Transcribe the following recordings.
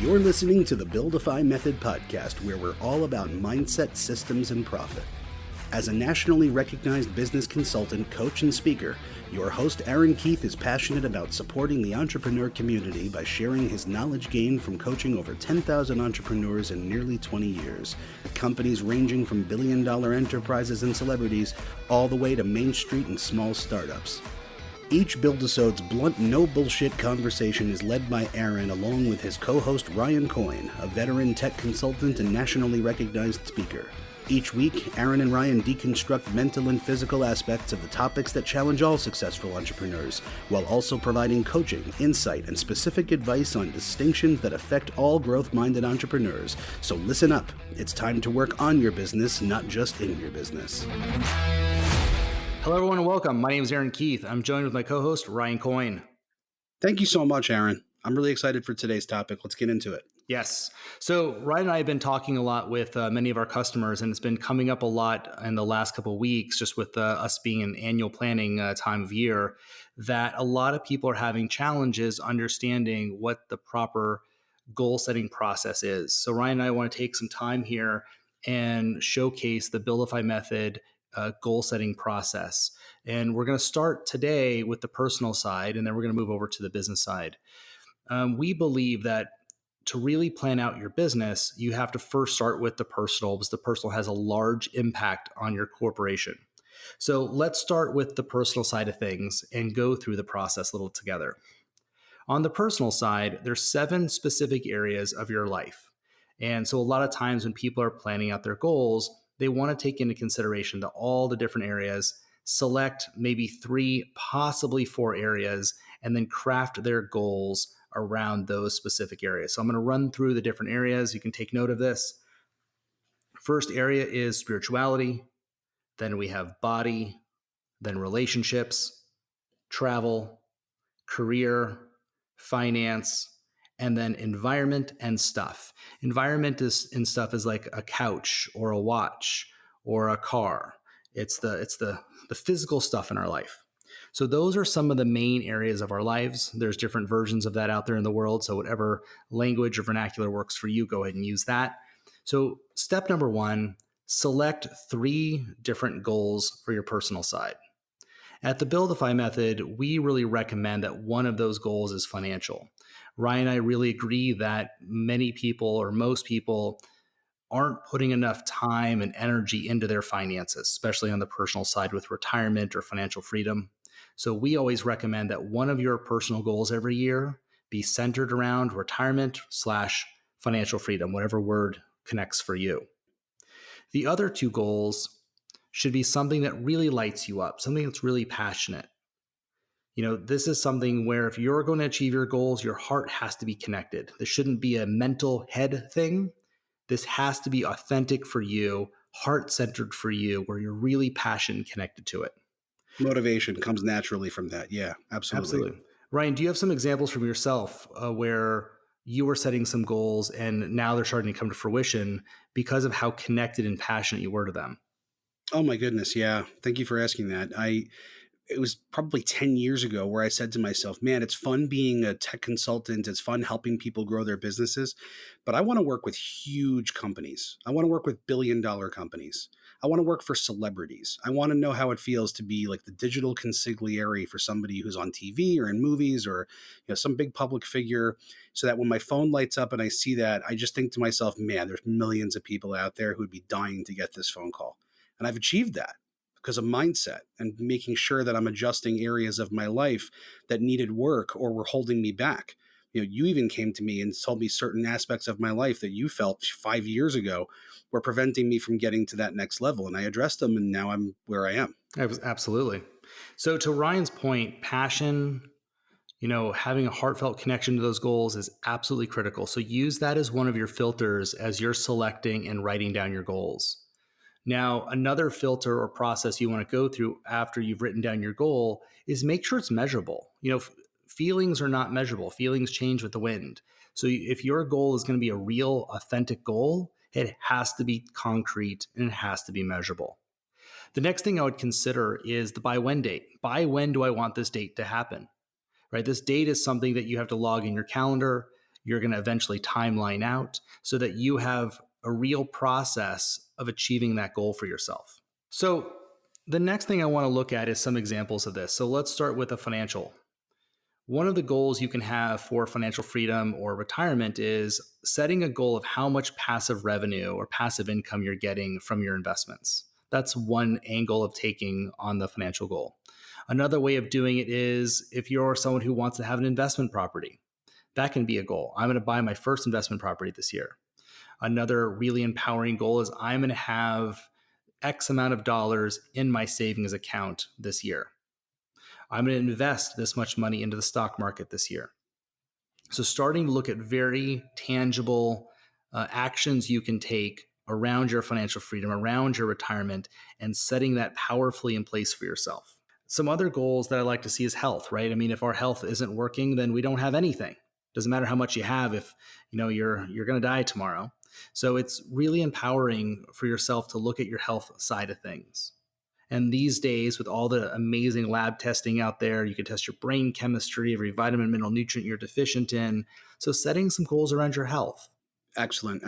You're listening to the Buildify Method podcast, where we're all about mindset, systems, and profit. As a nationally recognized business consultant, coach, and speaker, your host Aaron Keith is passionate about supporting the entrepreneur community by sharing his knowledge gained from coaching over 10,000 entrepreneurs in nearly 20 years, at companies ranging from billion-dollar enterprises and celebrities all the way to Main Street and small startups. Each Build-isode's blunt, no-bullshit conversation is led by Aaron along with his co-host Ryan Coyne, a veteran tech consultant and nationally recognized speaker. Each week, Aaron and Ryan deconstruct mental and physical aspects of the topics that challenge all successful entrepreneurs, while also providing coaching, insight, and specific advice on distinctions that affect all growth-minded entrepreneurs. So listen up. It's time to work on your business, not just in your business. Hello, everyone, and welcome. My name is Aaron Keith. I'm joined with my co-host, Ryan Coyne. Thank you so much, Aaron. I'm really excited for today's topic. Let's get into it. Yes. So Ryan and I have been talking a lot with many of our customers, and it's been coming up a lot in the last couple of weeks, just with us being an annual planning time of year, that a lot of people are having challenges understanding what the proper goal setting process is. So Ryan and I want to take some time here and showcase the Buildify Method goal setting process. And we're going to start today with the personal side, and then we're going to move over to the business side. We believe that to really plan out your business, you have to first start with the personal, because the personal has a large impact on your corporation. So let's start with the personal side of things and go through the process a little together. On the personal side, there's 7 specific areas of your life. And so a lot of times when people are planning out their goals, they want to take into consideration all the different areas, select maybe 3, possibly 4 areas, and then craft their goals around those specific areas. So I'm going to run through the different areas. You can take note of this. First area is spirituality. Then we have body, then relationships, travel, career, finance, and then environment and stuff. Environment and stuff is like a couch or a watch or a car. It's the physical stuff in our life. So those are some of the main areas of our lives. There's different versions of that out there in the world. So whatever language or vernacular works for you, go ahead and use that. So step number 1, select 3 different goals for your personal side. At the Buildify Method, we really recommend that one of those goals is financial. Ryan and I really agree that many people or most people aren't putting enough time and energy into their finances, especially on the personal side with retirement or financial freedom. So we always recommend that one of your personal goals every year be centered around retirement/financial freedom, whatever word connects for you. The other 2 goals should be something that really lights you up, something that's really passionate. You know, this is something where if you're going to achieve your goals, your heart has to be connected. This shouldn't be a mental head thing. This has to be authentic for you, heart-centered for you, where you're really passionate and connected to it. Motivation comes naturally from that. Yeah, absolutely. Ryan, do you have some examples from yourself where you were setting some goals and now they're starting to come to fruition because of how connected and passionate you were to them? Oh my goodness. Yeah. Thank you for asking that. It was probably 10 years ago where I said to myself, man, it's fun being a tech consultant. It's fun helping people grow their businesses, but I want to work with huge companies. I want to work with billion-dollar companies. I want to work for celebrities. I want to know how it feels to be like the digital consigliere for somebody who's on TV or in movies or, some big public figure, so that when my phone lights up and I see that, I just think to myself, man, there's millions of people out there who would be dying to get this phone call. And I've achieved that because of mindset and making sure that I'm adjusting areas of my life that needed work or were holding me back. You even came to me and told me certain aspects of my life that you felt 5 years ago were preventing me from getting to that next level. And I addressed them, and now I'm where I am. Absolutely. So to Ryan's point, passion, having a heartfelt connection to those goals is absolutely critical. So use that as one of your filters as you're selecting and writing down your goals. Now, another filter or process you want to go through after you've written down your goal is make sure it's measurable. Feelings are not measurable. Feelings change with the wind. So if your goal is going to be a real, authentic goal, it has to be concrete and it has to be measurable. The next thing I would consider is the by when date. By when do I want this date to happen? Right? This date is something that you have to log in your calendar. you're going to eventually timeline out so that you have a real process of achieving that goal for yourself. So the next thing I want to look at is some examples of this. So let's start with a financial. One of the goals you can have for financial freedom or retirement is setting a goal of how much passive revenue or passive income you're getting from your investments. That's one angle of taking on the financial goal. Another way of doing it is if you're someone who wants to have an investment property, that can be a goal. I'm going to buy my first investment property this year. Another really empowering goal is I'm going to have X amount of dollars in my savings account this year. I'm going to invest this much money into the stock market this year. So starting to look at very tangible actions you can take around your financial freedom, around your retirement, and setting that powerfully in place for yourself. Some other goals that I like to see is health, right? I mean, if our health isn't working, then we don't have anything. Doesn't matter how much you have if you're going to die tomorrow. So it's really empowering for yourself to look at your health side of things. And these days, with all the amazing lab testing out there, you can test your brain chemistry, every vitamin, mineral, nutrient you're deficient in. So setting some goals around your health. Excellent.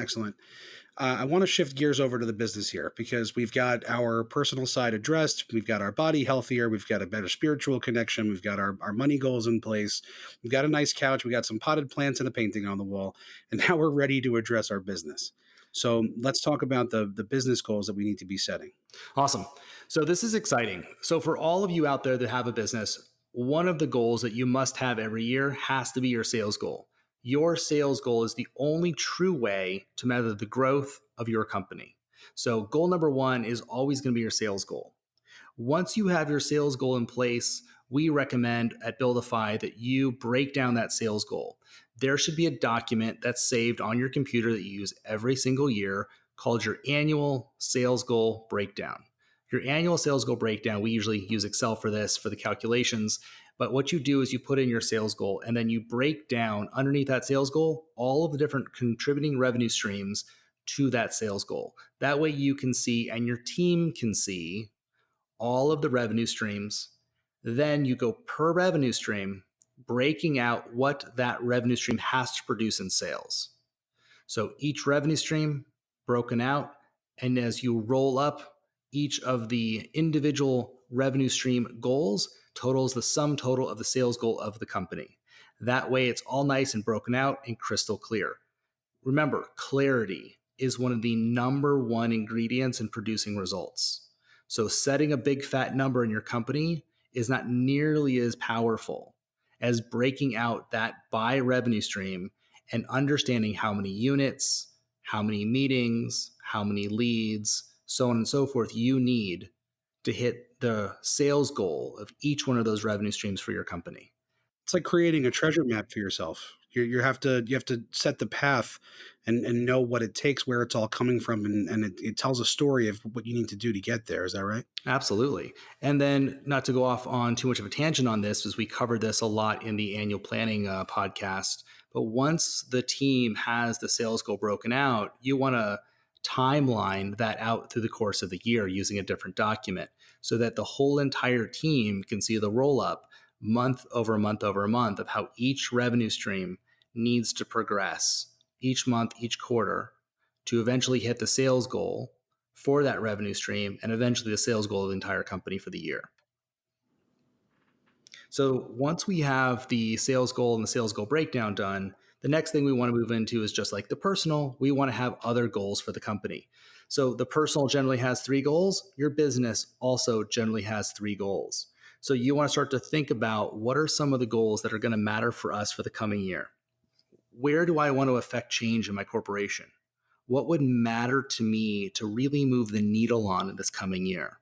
I want to shift gears over to the business here because we've got our personal side addressed. We've got our body healthier. We've got a better spiritual connection. We've got our money goals in place. We've got a nice couch. We got some potted plants and a painting on the wall. And now we're ready to address our business. So let's talk about the business goals that we need to be setting. Awesome. So this is exciting. So for all of you out there that have a business, one of the goals that you must have every year has to be your sales goal. Your sales goal is the only true way to measure the growth of your company. So goal number one is always going to be your sales goal. Once you have your sales goal in place, we recommend at Buildify that you break down that sales goal. There should be a document that's saved on your computer that you use every single year called your annual sales goal breakdown. Your annual sales goal breakdown, we usually use Excel for this, for the calculations. But what you do is you put in your sales goal and then you break down underneath that sales goal all of the different contributing revenue streams to that sales goal. That way you can see and your team can see all of the revenue streams. Then you go per revenue stream, breaking out what that revenue stream has to produce in sales. So each revenue stream broken out, and as you roll up each of the individual revenue stream goals totals the sum total of the sales goal of the company. That way it's all nice and broken out and crystal clear. Remember, clarity is one of the number one ingredients in producing results. So setting a big fat number in your company is not nearly as powerful as breaking out that by revenue stream and understanding how many units, how many meetings, how many leads, so on and so forth you need to hit the sales goal of each one of those revenue streams for your company. It's like creating a treasure map for yourself. You have to set the path and know what it takes, where it's all coming from, and it tells a story of what you need to do to get there. Is that right? Absolutely. And then, not to go off on too much of a tangent on this, as we covered this a lot in the annual planning podcast, but once the team has the sales goal broken out, you want to timeline that out through the course of the year using a different document so that the whole entire team can see the roll up month over month over month of how each revenue stream needs to progress each month, each quarter to eventually hit the sales goal for that revenue stream and eventually the sales goal of the entire company for the year. So once we have the sales goal and the sales goal breakdown done, the next thing we want to move into is just like the personal, we want to have other goals for the company. So the personal generally has 3 goals. Your business also generally has 3 goals. So you want to start to think about what are some of the goals that are going to matter for us for the coming year? Where do I want to affect change in my corporation? What would matter to me to really move the needle on in this coming year?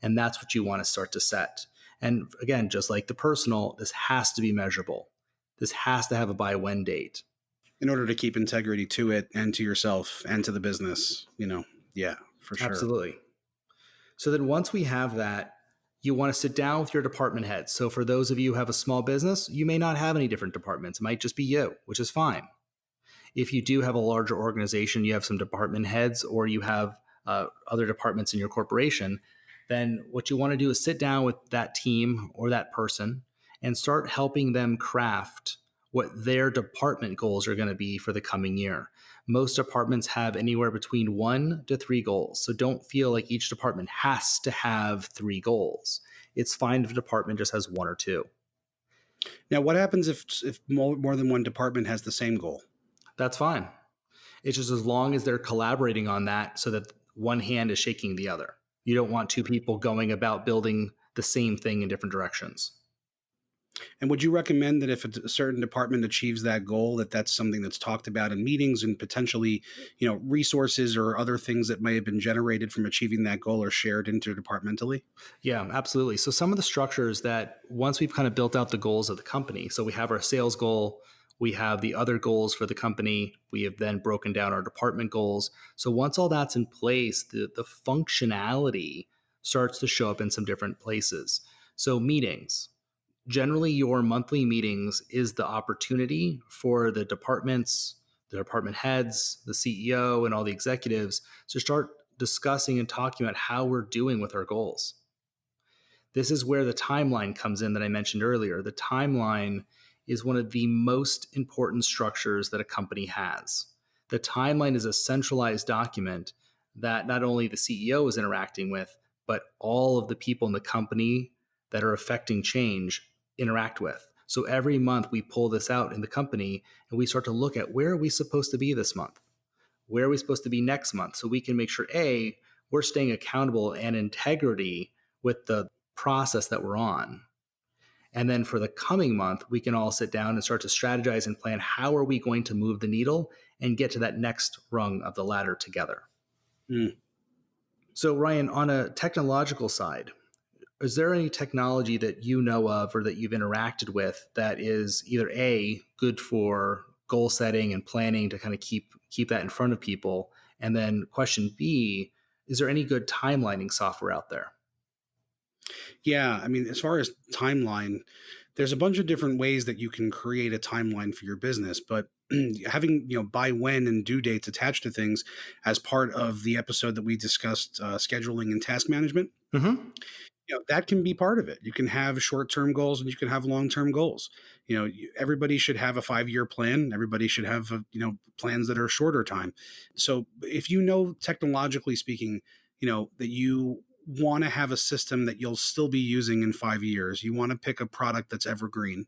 And that's what you want to start to set. And again, just like the personal, this has to be measurable. This has to have a by when date. In order to keep integrity to it and to yourself and to the business, yeah, for sure. Absolutely. So then once we have that, you want to sit down with your department heads. So for those of you who have a small business, you may not have any different departments. It might just be you, which is fine. If you do have a larger organization, you have some department heads or you have other departments in your corporation, then what you want to do is sit down with that team or that person and start helping them craft what their department goals are going to be for the coming year. Most departments have anywhere between 1 to 3 goals. So don't feel like each department has to have 3 goals. It's fine if a department just has 1 or 2. Now, what happens if more than one department has the same goal? That's fine. It's just as long as they're collaborating on that so that one hand is shaking the other. You don't want two people going about building the same thing in different directions. And would you recommend that if a certain department achieves that goal, that that's something that's talked about in meetings, and potentially, resources or other things that may have been generated from achieving that goal are shared interdepartmentally? Yeah, absolutely. So some of the structures that once we've kind of built out the goals of the company, so we have our sales goal, we have the other goals for the company, we have then broken down our department goals. So once all that's in place, the functionality starts to show up in some different places. So meetings. Generally, your monthly meetings is the opportunity for the departments, the department heads, the CEO, and all the executives to start discussing and talking about how we're doing with our goals. This is where the timeline comes in that I mentioned earlier. The timeline is one of the most important structures that a company has. The timeline is a centralized document that not only the CEO is interacting with, but all of the people in the company that are affecting change interact with. So every month we pull this out in the company and we start to look at where are we supposed to be this month? Where are we supposed to be next month? So we can make sure, A, we're staying accountable and integrity with the process that we're on. And then for the coming month, we can all sit down and start to strategize and plan how are we going to move the needle and get to that next rung of the ladder together. Mm. So Ryan, on a technological side, is there any technology that you know of or that you've interacted with that is either A, good for goal setting and planning to kind of keep that in front of people? And then question B, is there any good timelining software out there? Yeah, I mean, as far as timeline, there's a bunch of different ways that you can create a timeline for your business, but having by when and due dates attached to things as part of the episode that we discussed, scheduling and task management. Mm-hmm. That can be part of it. You can have short-term goals and you can have long-term goals. Everybody should have a 5-year plan. Everybody should have plans that are shorter time. So if technologically speaking, that you want to have a system that you'll still be using in 5 years, you want to pick a product that's evergreen.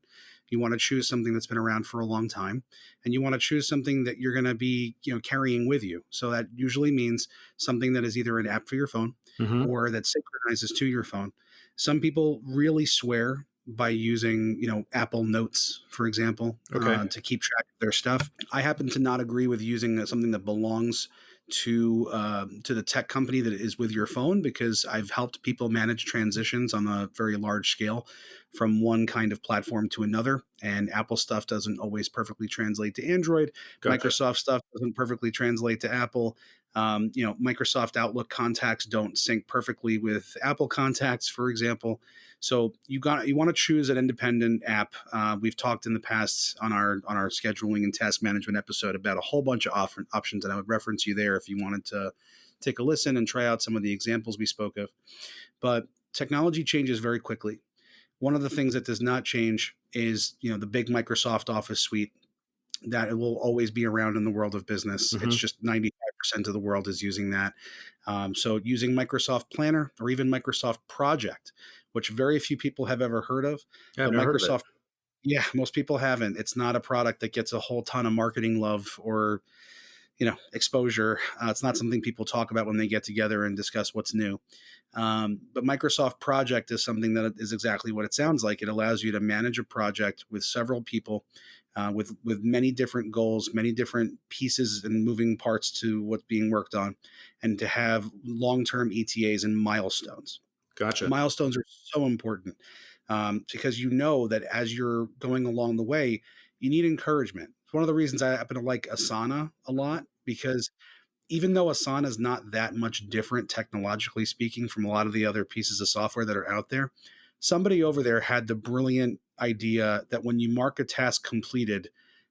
You want to choose something that's been around for a long time, and you want to choose something that you're going to be carrying with you. So that usually means something that is either an app for your phone Mm-hmm. or that synchronizes to your phone. Some people really swear by using, Apple Notes, for example, Okay. to keep track of their stuff. I happen to not agree with using something that belongs to the tech company that is with your phone, because I've helped people manage transitions on a very large scale from one kind of platform to another. And Apple stuff doesn't always perfectly translate to Android. Gotcha. Microsoft stuff doesn't perfectly translate to Apple. Microsoft Outlook contacts don't sync perfectly with Apple contacts, for example. So you want to choose an independent app. We've talked in the past on our scheduling and task management episode about a whole bunch of options, and I would reference you there if you wanted to take a listen and try out some of the examples we spoke of. But technology changes very quickly. One of the things that does not change is the big Microsoft Office suite, that it will always be around in the world of business. Mm-hmm. It's just 95% of the world is using that. So using Microsoft Planner or even Microsoft Project, which very few people have ever heard of. Yeah, I've But never heard of it. Microsoft, yeah, most people haven't. It's not a product that gets a whole ton of marketing love or exposure. It's not something people talk about when they get together and discuss what's new. But Microsoft Project is something that is exactly what it sounds like. It allows you to manage a project with several people, with many different goals, many different pieces and moving parts to what's being worked on, and to have long-term ETAs and milestones. Gotcha. Milestones are so important, because that as you're going along the way, you need encouragement. It's one of the reasons I happen to like Asana a lot, because even though Asana is not that much different technologically speaking from a lot of the other pieces of software that are out there, somebody over there had the brilliant idea that when you mark a task completed,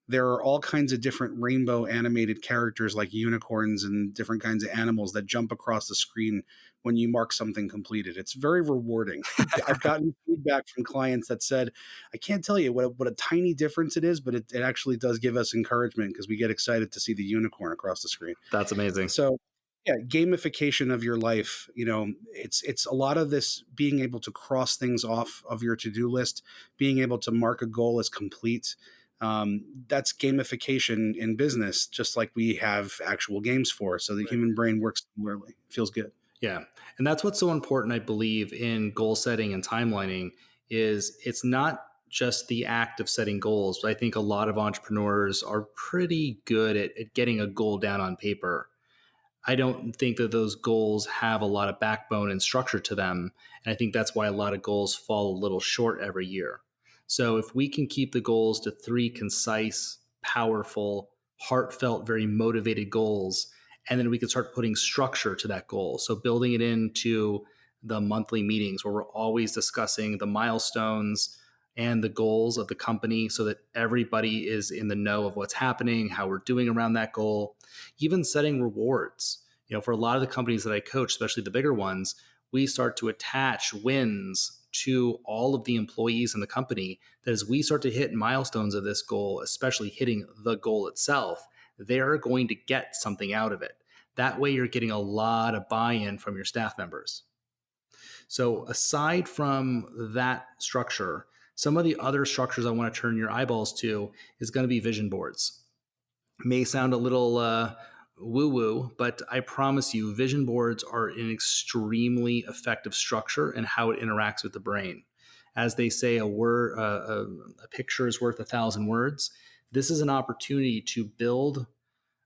there are all kinds of different rainbow animated characters like unicorns and different kinds of animals that jump across the screen when you mark something completed. It's very rewarding. I've gotten feedback from clients that said, I can't tell you what a tiny difference it is, but it actually does give us encouragement because we get excited to see the unicorn across the screen. That's amazing. So yeah, gamification of your life, it's a lot of this being able to cross things off of your to-do list, being able to mark a goal as complete. That's gamification in business, just like we have actual games for. So the human brain works similarly. Feels good. Yeah. And that's what's so important, I believe, in goal setting and timelining is it's not just the act of setting goals, but I think a lot of entrepreneurs are pretty good at getting a goal down on paper. I don't think that those goals have a lot of backbone and structure to them. And I think that's why a lot of goals fall a little short every year. So if we can keep the goals to three concise, powerful, heartfelt, very motivated goals, and then we can start putting structure to that goal. So building it into the monthly meetings where we're always discussing the milestones and the goals of the company so that everybody is in the know of what's happening, how we're doing around that goal, even setting rewards. For a lot of the companies that I coach, especially the bigger ones, we start to attach wins to all of the employees in the company that as we start to hit milestones of this goal, especially hitting the goal itself, they're going to get something out of it. That way, you're getting a lot of buy-in from your staff members. So aside from that structure, some of the other structures I want to turn your eyeballs to is going to be vision boards. It may sound a little woo-woo, but I promise you, vision boards are an extremely effective structure in how it interacts with the brain. As they say, a picture is worth 1,000 words. This is an opportunity to build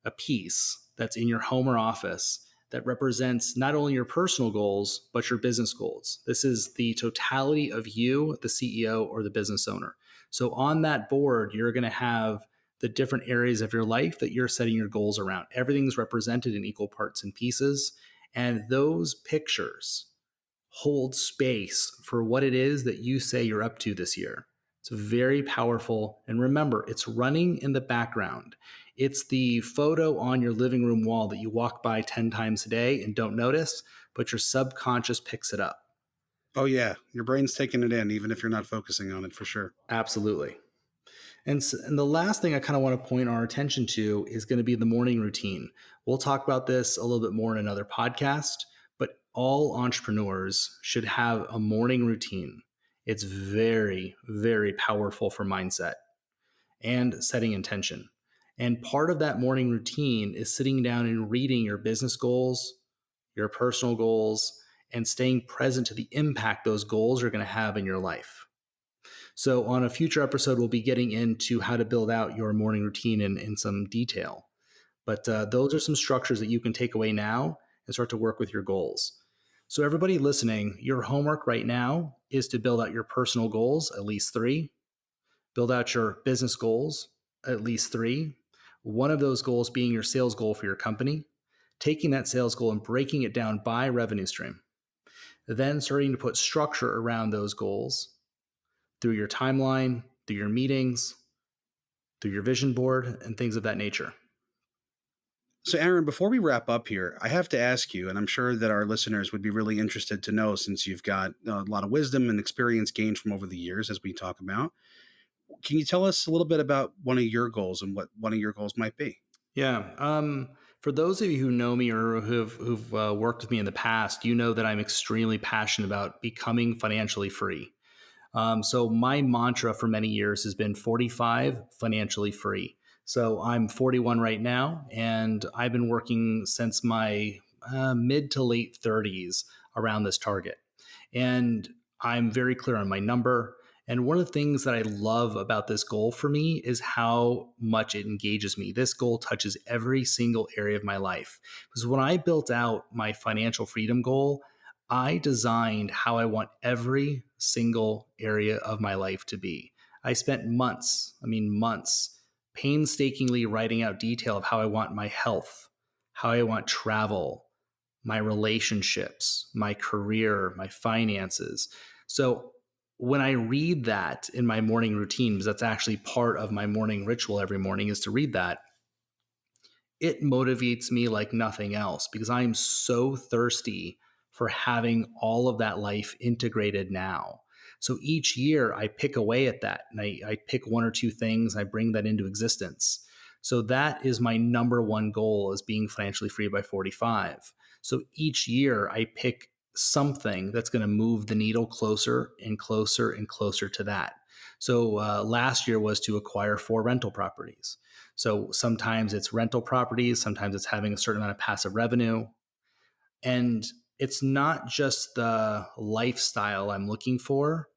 a piece that's in your home or office that represents not only your personal goals, but your business goals. This is the totality of you, the CEO or the business owner. So on that board, you're going to have the different areas of your life that you're setting your goals around. Everything's represented in equal parts and pieces. And those pictures hold space for what it is that you say you're up to this year. It's very powerful. And remember, it's running in the background. It's the photo on your living room wall that you walk by 10 times a day and don't notice, but your subconscious picks it up. Oh yeah, your brain's taking it in, even if you're not focusing on it, for sure. Absolutely. And the last thing I kind of want to point our attention to is going to be the morning routine. We'll talk about this a little bit more in another podcast, but all entrepreneurs should have a morning routine. It's very, very powerful for mindset and setting intention. And part of that morning routine is sitting down and reading your business goals, your personal goals, and staying present to the impact those goals are going to have in your life. So on a future episode, we'll be getting into how to build out your morning routine in some detail. But those are some structures that you can take away now and start to work with your goals. So everybody listening, your homework right now is to build out your personal goals, at least 3. Build out your business goals, at least 3. One of those goals being your sales goal for your company. Taking that sales goal and breaking it down by revenue stream. Then starting to put structure around those goals through your timeline, through your meetings, through your vision board, and things of that nature. So, Aaron, before we wrap up here, I have to ask you, and I'm sure that our listeners would be really interested to know since you've got a lot of wisdom and experience gained from over the years, as we talk about. Can you tell us a little bit about one of your goals and what one of your goals might be? Yeah. For those of you who know me or who've worked with me in the past, you know that I'm extremely passionate about becoming financially free. So my mantra for many years has been 45 financially free. So I'm 41 right now, and I've been working since my mid to late 30s around this target. And I'm very clear on my number. And one of the things that I love about this goal for me is how much it engages me. This goal touches every single area of my life. Because when I built out my financial freedom goal, I designed how I want every single area of my life to be. I spent months, painstakingly writing out detail of how I want my health, how I want travel, my relationships, my career, my finances. So when I read that in my morning routine, because that's actually part of my morning ritual every morning is to read that, it motivates me like nothing else because I am so thirsty for having all of that life integrated now. So each year I pick away at that and I pick one or two things, I bring that into existence. So that is my number one goal is being financially free by 45. So each year I pick something that's going to move the needle closer and closer and closer to that. So last year was to acquire 4 rental properties. So sometimes it's rental properties, sometimes it's having a certain amount of passive revenue. And it's not just the lifestyle I'm looking for.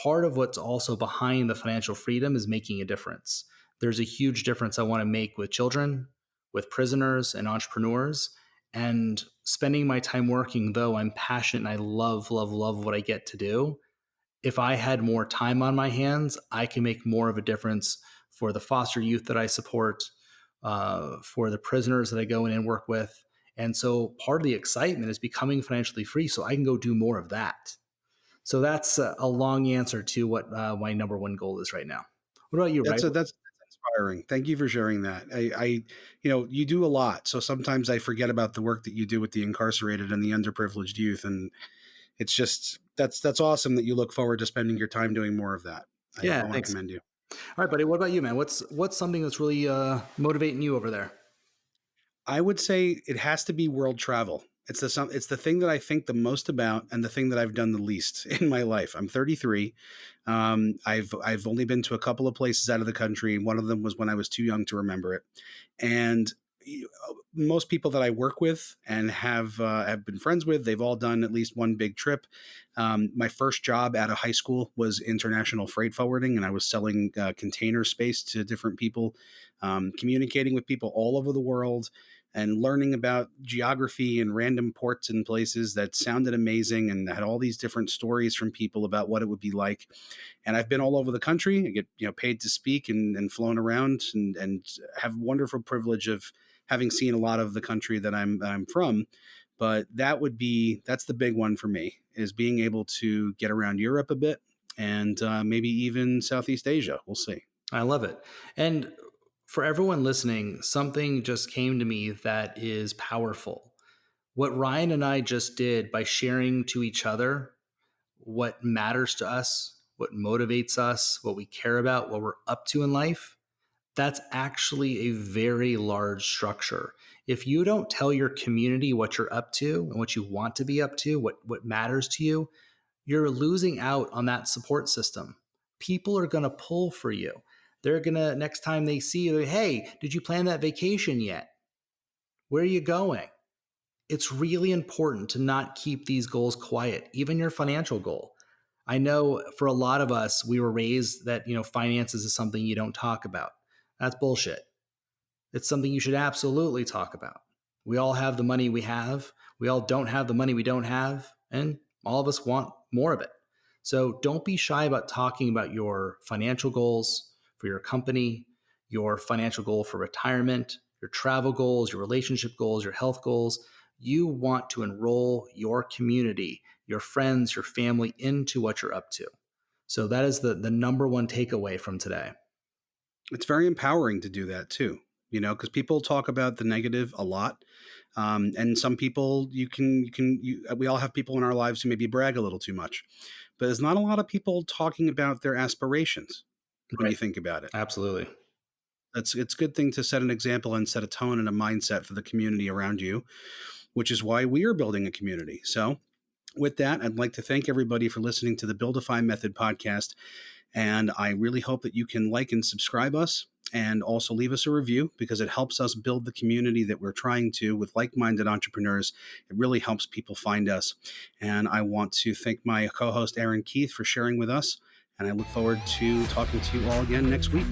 Part of what's also behind the financial freedom is making a difference. There's a huge difference I want to make with children, with prisoners and entrepreneurs. And spending my time working, though I'm passionate and I love, love, love what I get to do, if I had more time on my hands, I can make more of a difference for the foster youth that I support, for the prisoners that I go in and work with. And so part of the excitement is becoming financially free so I can go do more of that. So that's a long answer to what my number one goal is right now. What about you, Ray? That's inspiring. Thank you for sharing that. You do a lot. So sometimes I forget about the work that you do with the incarcerated and the underprivileged youth. And it's just, that's awesome that you look forward to spending your time doing more of that. I Yeah, want to thanks. commend you. All right, buddy. What about you, man? What's something that's really motivating you over there? I would say it has to be world travel. It's the thing that I think the most about and the thing that I've done the least in my life. I'm 33. I've only been to a couple of places out of the country. One of them was when I was too young to remember it. And most people that I work with and have been friends with, they've all done at least one big trip. My first job out of high school was international freight forwarding, and I was selling container space to different people, communicating with people all over the world and learning about geography and random ports and places that sounded amazing and had all these different stories from people about what it would be like. And I've been all over the country. I get paid to speak and flown around and have wonderful privilege of having seen a lot of the country that I'm from. But that's the big one for me, is being able to get around Europe a bit and maybe even Southeast Asia. We'll see. I love it. And for everyone listening, something just came to me that is powerful. What Ryan and I just did by sharing to each other what matters to us, what motivates us, what we care about, what we're up to in life, that's actually a very large structure. If you don't tell your community what you're up to and what you want to be up to, what matters to you, you're losing out on that support system. People are going to pull for you. They're going to, next time they see you, hey, did you plan that vacation yet? Where are you going? It's really important to not keep these goals quiet, even your financial goal. I know for a lot of us, we were raised that, finances is something you don't talk about. That's bullshit. It's something you should absolutely talk about. We all have the money we have. We all don't have the money we don't have. And all of us want more of it. So don't be shy about talking about your financial goals for your company, your financial goal for retirement, your travel goals, your relationship goals, your health goals. You want to enroll your community, your friends, your family into what you're up to. So that is the number one takeaway from today. It's very empowering to do that too, because people talk about the negative a lot. And some people we all have people in our lives who maybe brag a little too much, but there's not a lot of people talking about their aspirations when you think about it. Absolutely. It's a good thing to set an example and set a tone and a mindset for the community around you, which is why we are building a community. So with that, I'd like to thank everybody for listening to the Buildify Method podcast. And I really hope that you can like and subscribe us and also leave us a review, because it helps us build the community that we're trying to with like-minded entrepreneurs. It really helps people find us. And I want to thank my co-host, Aaron Keith, for sharing with us. And I look forward to talking to you all again next week.